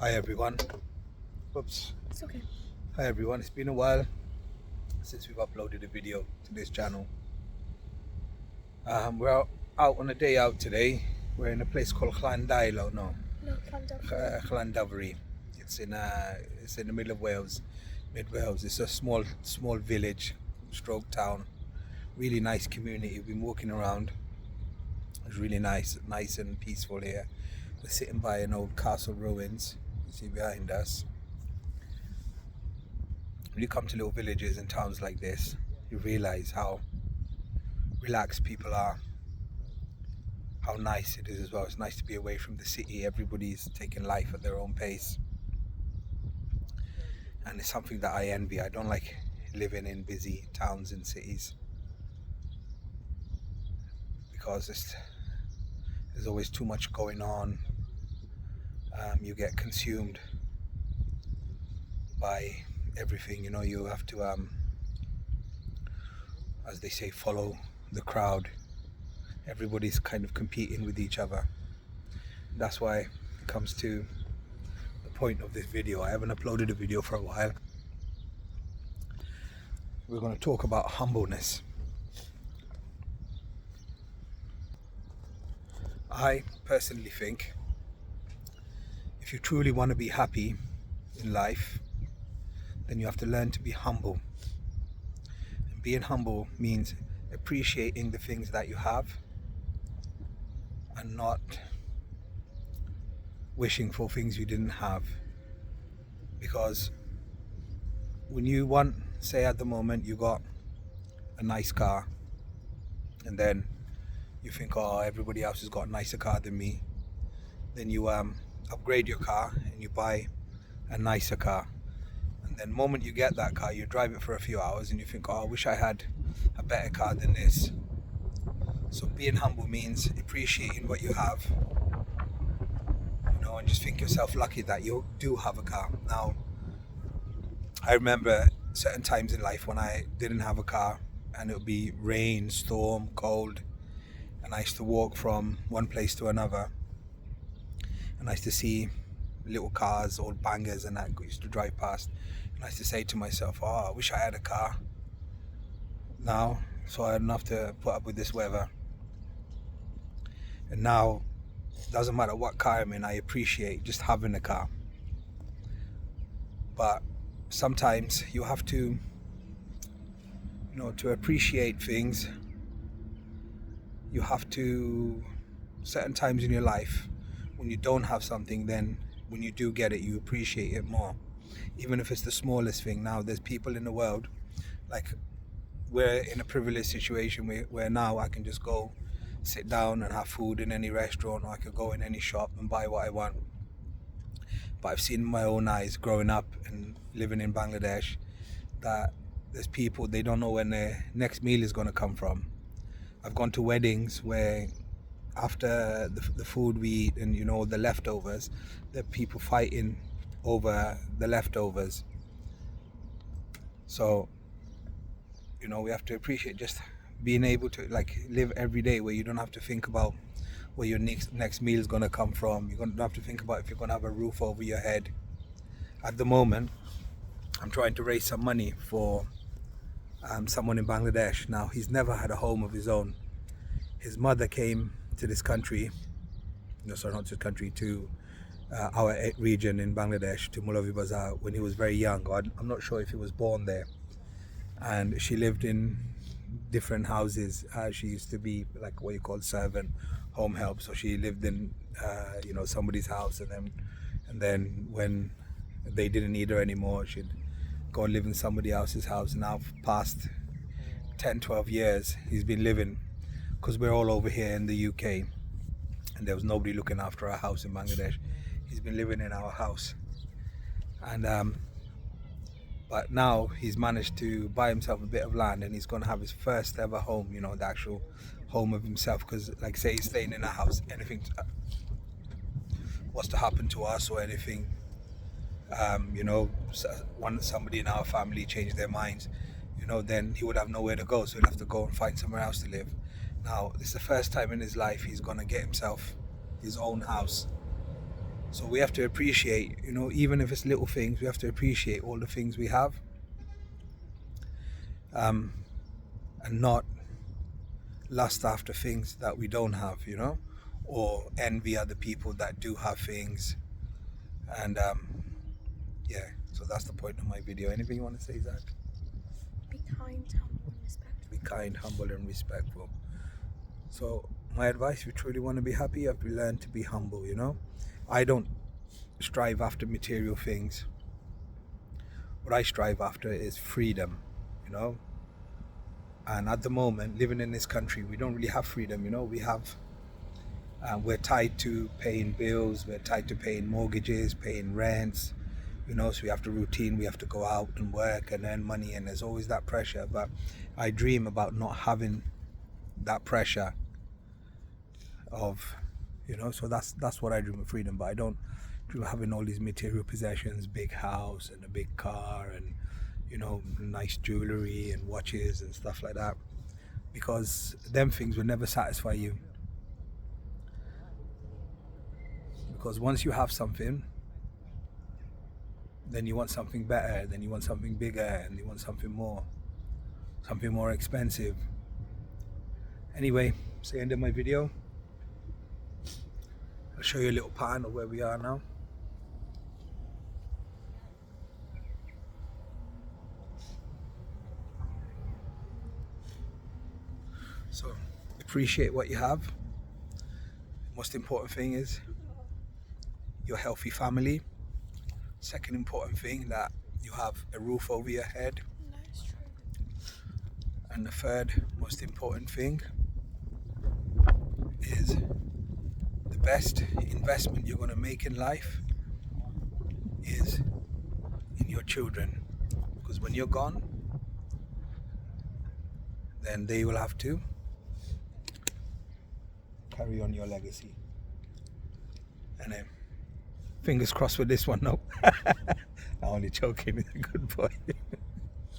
Hi everyone. Oops. It's okay. Hi everyone. It's been a while since we've uploaded a video to this channel. We're out on a day out today. We're in a place called Llandovery. No, Llandovery. Llandovery. It's in the middle of Wales, mid Wales. It's a small village, stroke town. Really nice community. We've been walking around. It's really nice and peaceful here. We're sitting by an old castle ruins. You see behind us. When you come to little villages and towns like this, you realize how relaxed people are, how nice it is as well. It's nice to be away from the city. Everybody's taking life at their own pace, and it's something that I envy. I don't like living in busy towns and cities because there's always too much going on. You get consumed by everything. You have to, as they say, follow the crowd. Everybody's kind of competing with each other. That's why it comes to the point of this video. I haven't uploaded a video for a while. We're going to talk about humbleness. I personally think if you truly want to be happy in life, then you have to learn to be humble. And being humble means appreciating the things that you have and not wishing for things you didn't have. Because when you want, say at the moment you got a nice car, and then you think, oh, everybody else has got a nicer car than me, then you upgrade your car and you buy a nicer car, and then the moment you get that car, you drive it for a few hours and you think, oh, I wish I had a better car than this. So being humble means appreciating what you have, and just think yourself lucky that you do have a car. Now, I remember certain times in life when I didn't have a car, and it would be rain, storm, cold, and I used to walk from one place to another, and I used to see little cars, old bangers, and that used to drive past, and I used to say to myself, oh, I wish I had a car now so I don't have to put up with this weather. And now, doesn't matter what car I'm in, I appreciate just having a car. But sometimes you have to, to appreciate things, you have to, certain times in your life, when you don't have something, then when you do get it, you appreciate it more. Even if it's the smallest thing. Now, there's people in the world, like, we're in a privileged situation where now I can just go sit down and have food in any restaurant, or I could go in any shop and buy what I want. But I've seen in my own eyes growing up and living in Bangladesh that there's people, they don't know when their next meal is going to come from. I've gone to weddings where after the food we eat and the leftovers, there are people fighting over the leftovers. So we have to appreciate just being able to live every day where you don't have to think about where your next meal is going to come from. You don't have to think about if you're going to have a roof over your head. At the moment, I'm trying to raise some money for someone in Bangladesh. Now, he's never had a home of his own. His mother came to this country, not this country, to our region in Bangladesh, to Bazaar, when he was very young. I'm not sure if he was born there. And she lived in different houses. She used to be like what you call servant, home help. So she lived in somebody's house, and then when they didn't need her anymore, she'd go and live in somebody else's house. Now, past 10-12 years, he's been living, because we're all over here in the UK, and there was nobody looking after our house in Bangladesh. He's been living in our house, and but now he's managed to buy himself a bit of land, and he's going to have his first ever home, the actual home of himself. Because, like, say he's staying in a house, anything was to happen to us or anything, somebody in our family changed their minds, then he would have nowhere to go, so he'd have to go and find somewhere else to live. Now, this is the first time in his life he's going to get himself his own house. So we have to appreciate, you know, even if it's little things, we have to appreciate all the things we have, and not lust after things that we don't have, you know, or envy other people that do have things. And yeah, so that's the point of my video. Anything you want to say, Zach? Be kind, humble, and respectful. Be kind, humble, and respectful. So my advice, if you truly want to be happy, you have to learn to be humble, you know. I don't strive after material things. What I strive after is freedom, you know. And at the moment, living in this country, we don't really have freedom, you know. We're tied to paying bills, we're tied to paying mortgages, paying rents, you know, so we have to routine, we have to go out and work and earn money, and there's always that pressure. But I dream about not having that pressure of, you know, so that's what I dream of, freedom. But I don't dream of having all these material possessions, big house and a big car and, you know, nice jewelry and watches and stuff like that, because them things will never satisfy you. Because once you have something, then you want something better, then you want something bigger, and you want something more expensive. Anyway, it's the end of my video. I'll show you a little pattern of where we are now. So appreciate what you have. Most important thing is your healthy family. Second important thing, that you have a roof over your head. That's true. And the third most important thing is the best investment you're going to make in life is in your children. Because when you're gone, then they will have to carry on your legacy. And fingers crossed with this one, no. I'm only joking, good boy.